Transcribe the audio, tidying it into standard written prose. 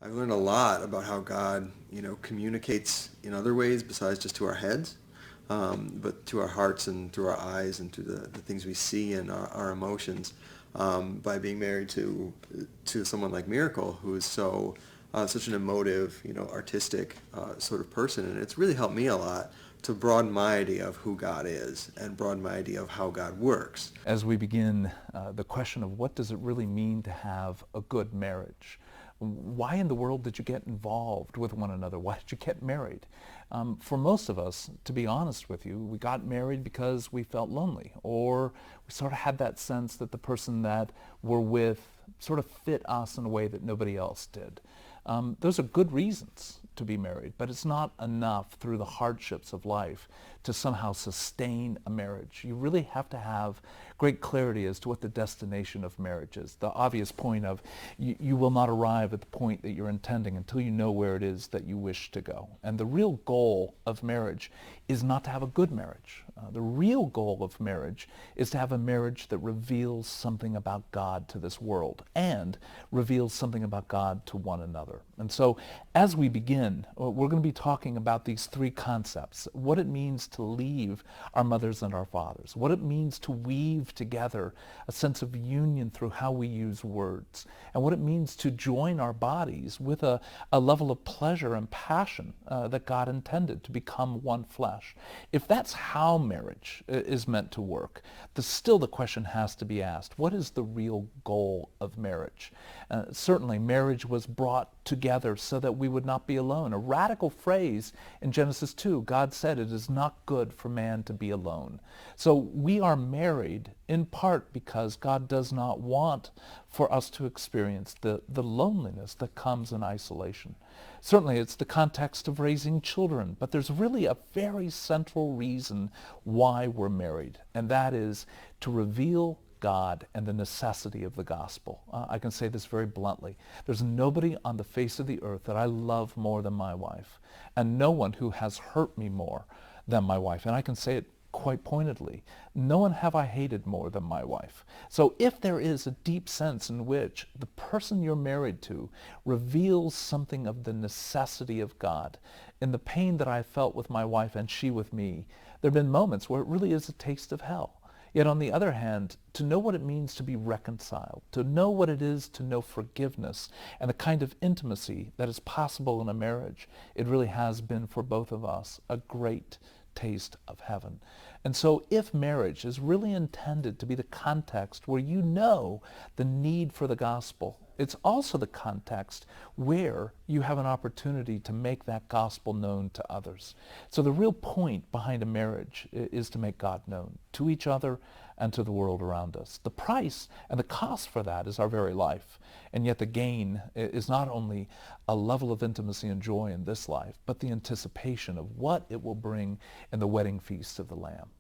I've learned a lot about how God, communicates in other ways besides just to our heads, but to our hearts and through our eyes and through the things we see and our emotions. By being married to someone like Miracle, who is such an emotive, artistic sort of person, and it's really helped me a lot to broaden my idea of who God is and broaden my idea of how God works. As we begin the question of what does it really mean to have a good marriage? Why in the world did you get involved with one another? Why did you get married? For most of us, to be honest with you, we got married because we felt lonely, or we sort of had that sense that the person that we're with sort of fit us in a way that nobody else did. Those are good reasons to be married, but it's not enough through the hardships of life to somehow sustain a marriage. You really have to have great clarity as to what the destination of marriage is. The obvious point of you will not arrive at the point that you're intending until you know where it is that you wish to go. And the real goal of marriage is not to have a good marriage. The real goal of marriage is to have a marriage that reveals something about God to this world and reveals something about God to one another. And so as we begin, we're going to be talking about these three concepts: what it means to leave our mothers and our fathers, what it means to weave together a sense of union through how we use words, and what it means to join our bodies with a level of pleasure and passion that God intended to become one flesh. If that's how marriage is meant to work, still the question has to be asked: what is the real goal of marriage? Certainly marriage was brought together so that we would not be alone. A radical phrase in Genesis 2, God said it is not good for man to be alone. So we are married in part because God does not want for us to experience the loneliness that comes in isolation. Certainly it's the context of raising children, but there's really a very central reason why we're married, and that is to reveal God and the necessity of the gospel. I can say this very bluntly. There's nobody on the face of the earth that I love more than my wife, and no one who has hurt me more than my wife. And I can say it quite pointedly. No one have I hated more than my wife. So if there is a deep sense in which the person you're married to reveals something of the necessity of God, in the pain that I felt with my wife and she with me, there have been moments where it really is a taste of hell. Yet on the other hand, to know what it means to be reconciled, to know what it is to know forgiveness and the kind of intimacy that is possible in a marriage, it really has been for both of us a great taste of heaven. And so if marriage is really intended to be the context where you know the need for the gospel, it's also the context where you have an opportunity to make that gospel known to others. So the real point behind a marriage is to make God known to each other and to the world around us. The price and the cost for that is our very life. And yet the gain is not only a level of intimacy and joy in this life, but the anticipation of what it will bring in the wedding feast of the Lamb.